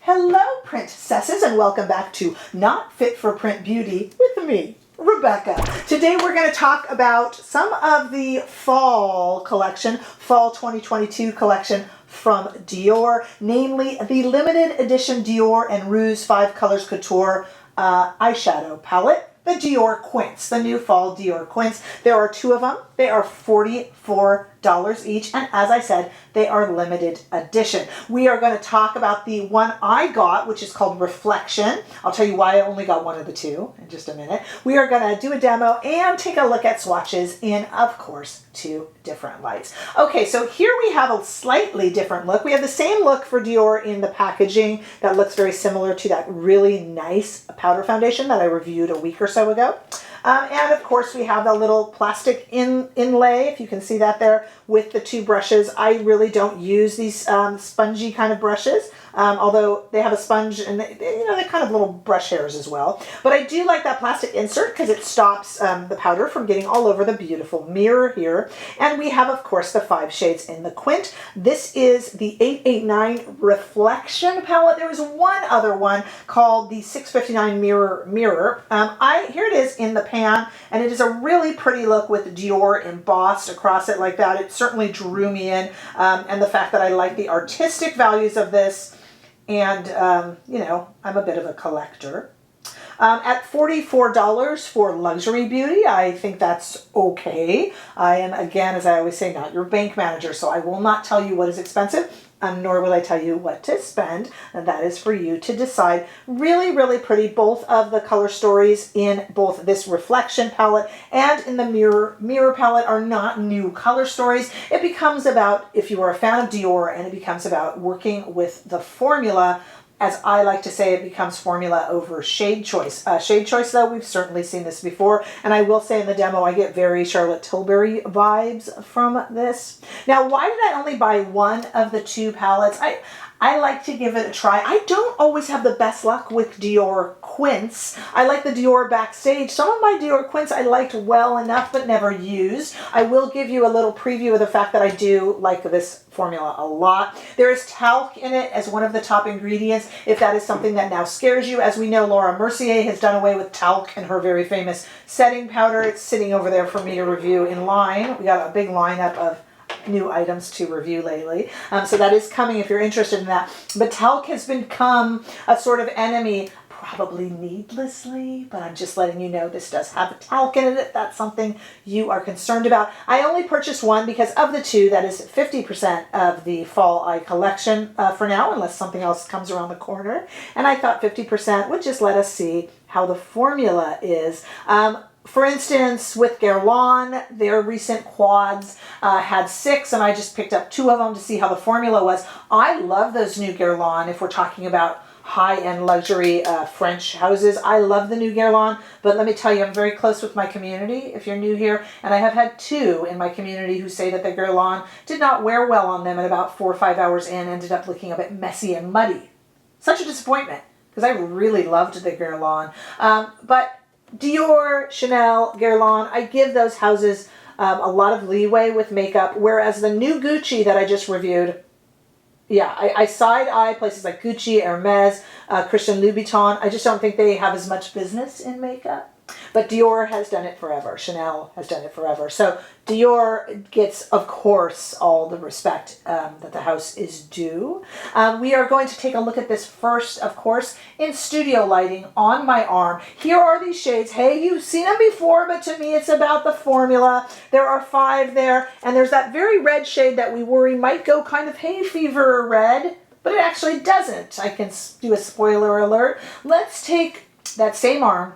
Hello, princesses, and welcome back to Not Fit for Print Beauty with me, Rebecca. Today we're going to talk about some of the fall collection, fall 2022 collection from Dior, namely the limited edition Dior and Rouge 5 Couleurs Couture eyeshadow palette, the Dior Quints, the new fall Dior Quints. There are two of them. They are $44 each, and as I said, they are limited edition. We are going to talk about the one I got, which is called Reflexion. I'll tell you why I only got one of the two in just a minute. We are going to do a demo and take a look at swatches in, of course, two different lights. Okay, so here we have a slightly different look. We have the same look for Dior in the packaging that looks very similar to that really nice powder foundation that I reviewed a week or so ago. And of course we have a little plastic inlay, if you can see that there, with the two brushes. I really don't use these spongy kind of brushes, although they have a sponge and they're kind of little brush hairs as well. But I do like that plastic insert because it stops the powder from getting all over the beautiful mirror here. And we have, of course, the 5 shades in the Quint. This is the 889 Reflexion palette. There was one other one called the 659 Mirror. Here it is in the pan, and it is a really pretty look with Dior embossed across it like that. It certainly drew me in, and the fact that I like the artistic values of this, and I'm a bit of a collector. At $44 for luxury beauty, I think that's okay. I am, again, as I always say, not your bank manager, so I will not tell you what is expensive, nor will I tell you what to spend, and that is for you to decide. Really, really pretty. Both of the color stories in both this Reflexion palette and in the Mirror palette are not new color stories. It becomes about, if you are a fan of Dior, and it becomes about working with the formula. As I like to say, it becomes formula over shade choice. Shade choice, though, we've certainly seen this before. And I will say in the demo, I get very Charlotte Tilbury vibes from this. Now, why did I only buy one of the two palettes? I like to give it a try. I don't always have the best luck with Dior Quints. I like the Dior Backstage. Some of my Dior Quints I liked well enough but never used. I will give you a little preview of the fact that I do like this formula a lot. There is talc in it as one of the top ingredients, if that is something that now scares you. As we know, Laura Mercier has done away with talc in her very famous setting powder. It's sitting over there for me to review in line. We got a big lineup of new items to review lately. So that is coming if you're interested in that. But talc has become a sort of enemy, probably needlessly, but I'm just letting you know this does have talc in it if that's something you are concerned about. I only purchased one because of the two, that is 50% of the fall eye collection for now, unless something else comes around the corner. And I thought 50% would just let us see how the formula is. For instance, with Guerlain, their recent quads had 6, and I just picked up 2 of them to see how the formula was. I love those new Guerlain if we're talking about high-end luxury French houses. I love the new Guerlain, but let me tell you, I'm very close with my community, if you're new here, and I have had 2 in my community who say that the Guerlain did not wear well on them, and about 4 or 5 hours in ended up looking a bit messy and muddy. Such a disappointment, because I really loved the Guerlain. But Dior, Chanel, Guerlain, I give those houses a lot of leeway with makeup, whereas the new Gucci that I just reviewed, yeah, I side-eye places like Gucci, Hermes, Christian Louboutin. I just don't think they have as much business in makeup. But Dior has done it forever. Chanel has done it forever. So Dior gets, of course, all the respect that the house is due. We are going to take a look at this first, of course, in studio lighting on my arm. Here are these shades. Hey, you've seen them before, but to me it's about the formula. There are 5 there, and there's that very red shade that we worry might go kind of hay fever red, but it actually doesn't. I can do a spoiler alert. Let's take that same arm,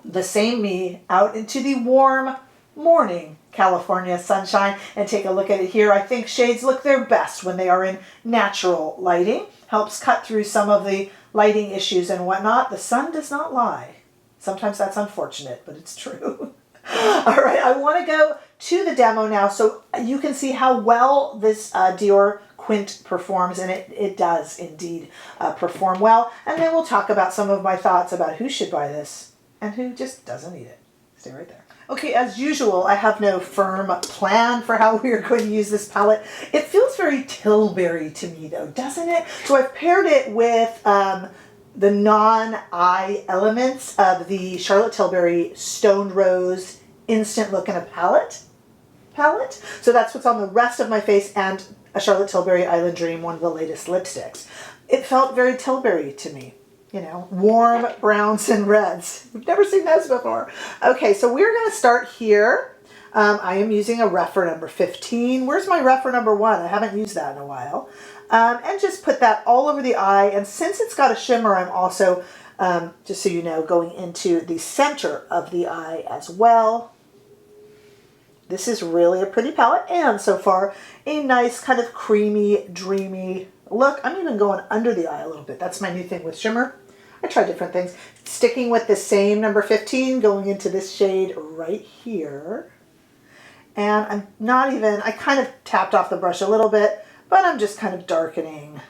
the same me, out into the warm morning California sunshine and take a look at it here. I think shades look their best when they are in natural lighting. Helps cut through some of the lighting issues and whatnot. The sun does not lie. Sometimes that's unfortunate, but it's true. All right, I want to go to the demo now so you can see how well this Dior Quint performs, and it does indeed perform well. And then we'll talk about some of my thoughts about who should buy this and who just doesn't need it. Stay right there. Okay, as usual, I have no firm plan for how we are going to use this palette. It feels very Tilbury to me though, doesn't it? So I've paired it with the non-eye elements of the Charlotte Tilbury Stoned Rose Instant Look in a Palette. So that's what's on the rest of my face, and a Charlotte Tilbury Island Dream, one of the latest lipsticks. It felt very Tilbury to me. You know, warm browns and reds. We've never seen those before. Okay, so we're going to start here. I am using a Refer number 15. Where's my Refer number 1? I haven't used that in a while. And just put that all over the eye. And since it's got a shimmer, I'm also, just so you know, going into the center of the eye as well. This is really a pretty palette, and so far a nice kind of creamy, dreamy look. I'm even going under the eye a little bit. That's my new thing with shimmer. I try different things. Sticking with the same number 15, going into this shade right here. And I'm not even, I kind of tapped off the brush a little bit, but I'm just kind of darkening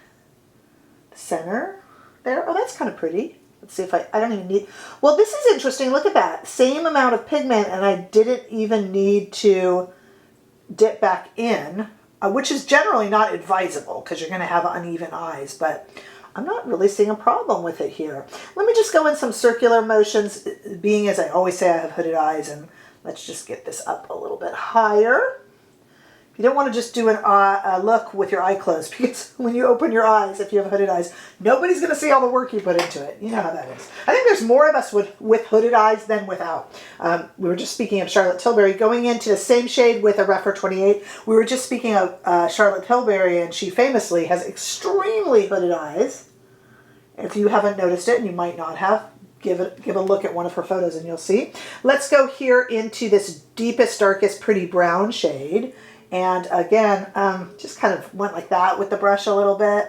the center there. Oh, that's kind of pretty. Let's see if I don't even need, well, this is interesting. Look at that. Same amount of pigment, and I didn't even need to dip back in, which is generally not advisable because you're going to have uneven eyes, but I'm not really seeing a problem with it here. Let me just go in some circular motions, being as I always say I have hooded eyes, and let's just get this up a little bit higher. You don't want to just do a look with your eye closed, because when you open your eyes, if you have hooded eyes, nobody's going to see all the work you put into it. You know how that is. I think there's more of us with hooded eyes than without. We were just speaking of Charlotte Tilbury. Going into the same shade with a Refer 28, we were just speaking of Charlotte Tilbury, and she famously has extremely hooded eyes. If you haven't noticed it, and you might not have, give a look at one of her photos and you'll see. Let's go here into this deepest, darkest, pretty brown shade. And again, just kind of went like that with the brush a little bit.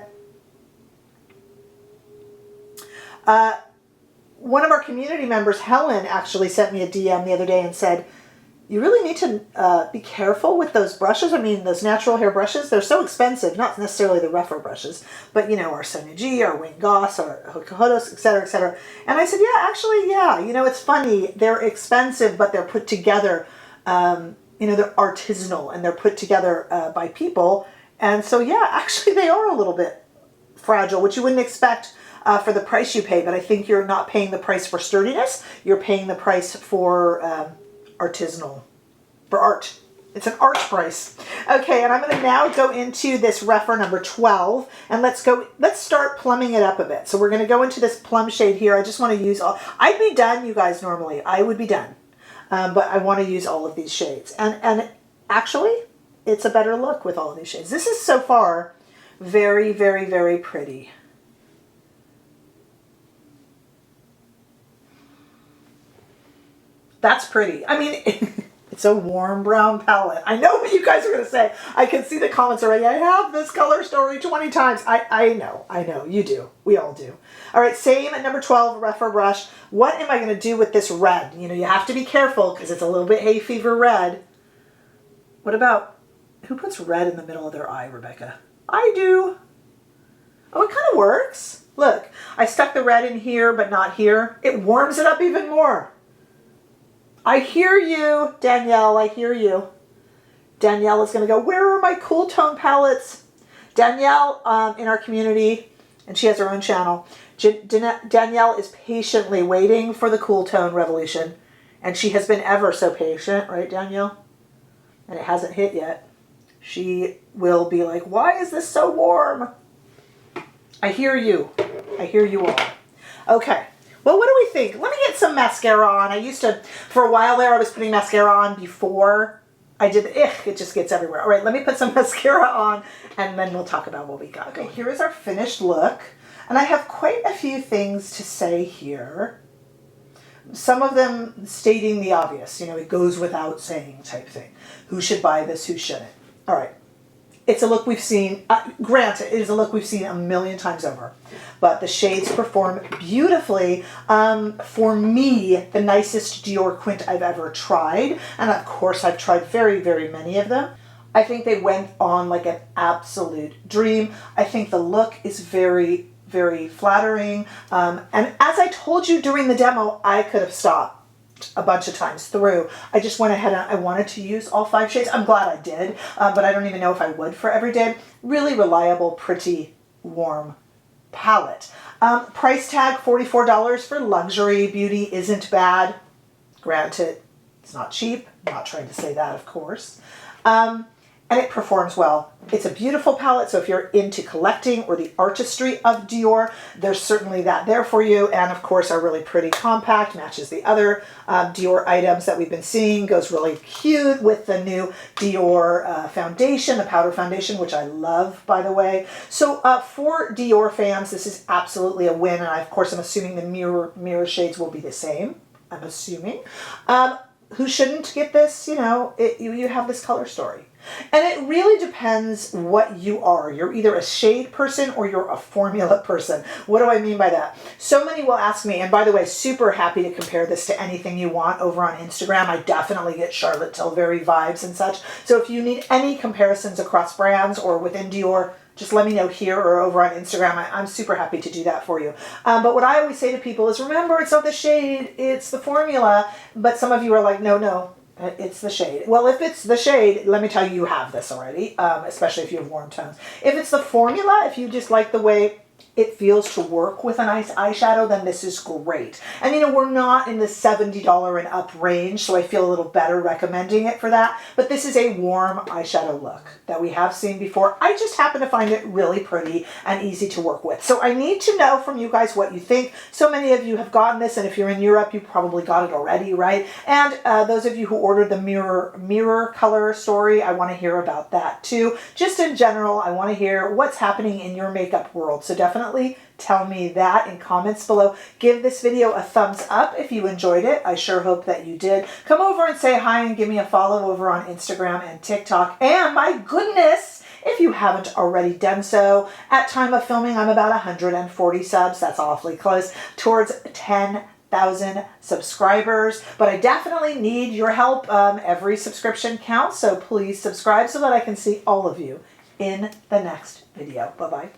One of our community members, Helen, actually sent me a DM the other day and said, you really need to be careful with those brushes. I mean, those natural hair brushes, they're so expensive, not necessarily the Refer brushes, but you know, our Sonia G, our Wayne Goss, our Hodos, etc., etc. And I said, yeah, actually, yeah, you know, it's funny. They're expensive, but they're put together, you know, they're artisanal and they're put together by people. And so, yeah, actually they are a little bit fragile, which you wouldn't expect for the price you pay. But I think you're not paying the price for sturdiness. You're paying the price for artisanal, for art. It's an art price. Okay, and I'm going to now go into this Refer number 12, and let's start plumbing it up a bit. So we're going to go into this plum shade here. I just want to use all, I'd be done, you guys, normally. I would be done. But I want to use all of these shades. And actually, it's a better look with all of these shades. This is so far very, very, very pretty. That's pretty. I mean, it's a warm brown palette. I know what you guys are going to say. I can see the comments already. I have this color story 20 times. I know. You do. We all do. All right, same at number 12, Refer brush. What am I going to do with this red? You know, you have to be careful because it's a little bit hay fever red. What about, who puts red in the middle of their eye, Rebecca? I do. Oh, it kind of works. Look, I stuck the red in here, but not here. It warms it up even more. I hear you, Danielle. I hear you. Danielle is going to go, where are my cool tone palettes? Danielle, in our community, and she has her own channel, Danielle is patiently waiting for the cool tone revolution. And she has been ever so patient, right, Danielle? And it hasn't hit yet. She will be like, why is this so warm? I hear you. I hear you all. Okay. Well, what do we think? Let me get some mascara on. I used to, for a while there, I was putting mascara on before I did the, it just gets everywhere. All right, let me put some mascara on and then we'll talk about what we got. Okay, here is our finished look. And I have quite a few things to say here. Some of them stating the obvious, you know, it goes without saying type thing. Who should buy this, who shouldn't? All right. It's a look we've seen, granted, it is a look we've seen a million times over, but the shades perform beautifully. For me, the nicest Dior Quint I've ever tried, and of course I've tried very, very many of them. I think they went on like an absolute dream. I think the look is very, very flattering. And as I told you during the demo, I could have stopped a bunch of times through. I just went ahead and I wanted to use all 5 shades. I'm glad I did, but I don't even know if I would for every day. Really reliable, pretty, warm palette. Price tag $44 for luxury beauty isn't bad. Granted, it's not cheap. I'm not trying to say that, of course. And it performs well. It's a beautiful palette, so if you're into collecting or the artistry of Dior, there's certainly that there for you. And of course, our really pretty compact matches the other Dior items that we've been seeing. Goes really cute with the new Dior foundation, the powder foundation, which I love, by the way. So for Dior fans, this is absolutely a win. And of course, I'm assuming the mirror shades will be the same. I'm assuming. Who shouldn't get this? You know, you have this color story. And it really depends what you are. You're either a shade person or you're a formula person. What do I mean by that? So many will ask me, and by the way, super happy to compare this to anything you want over on Instagram. I definitely get Charlotte Tilbury vibes and such. So if you need any comparisons across brands or within Dior, just let me know here or over on Instagram. I'm super happy to do that for you. But what I always say to people is, remember, it's not the shade, it's the formula. But some of you are like, no, it's the shade. Well, if it's the shade, let me tell you, you have this already, especially if you have warm tones. If it's the formula, if you just like the way it feels to work with a nice eyeshadow, then this is great. And you know, we're not in the $70 and up range, so I feel a little better recommending it for that. But this is a warm eyeshadow look that we have seen before. I just happen to find it really pretty and easy to work with. So I need to know from you guys what you think. So many of you have gotten this, and if you're in Europe, you probably got it already, right? And those of you who ordered the mirror color story, I want to hear about that too. Just in general, I want to hear what's happening in your makeup world. So definitely tell me that in comments below. Give this video a thumbs up if you enjoyed it. I sure hope that you did. Come over and say hi and give me a follow over on Instagram and TikTok. And my goodness, if you haven't already done so, at time of filming, I'm about 140 subs. That's awfully close towards 10,000 subscribers, but I definitely need your help. Every subscription counts, so please subscribe so that I can see all of you in the next video. Bye-bye.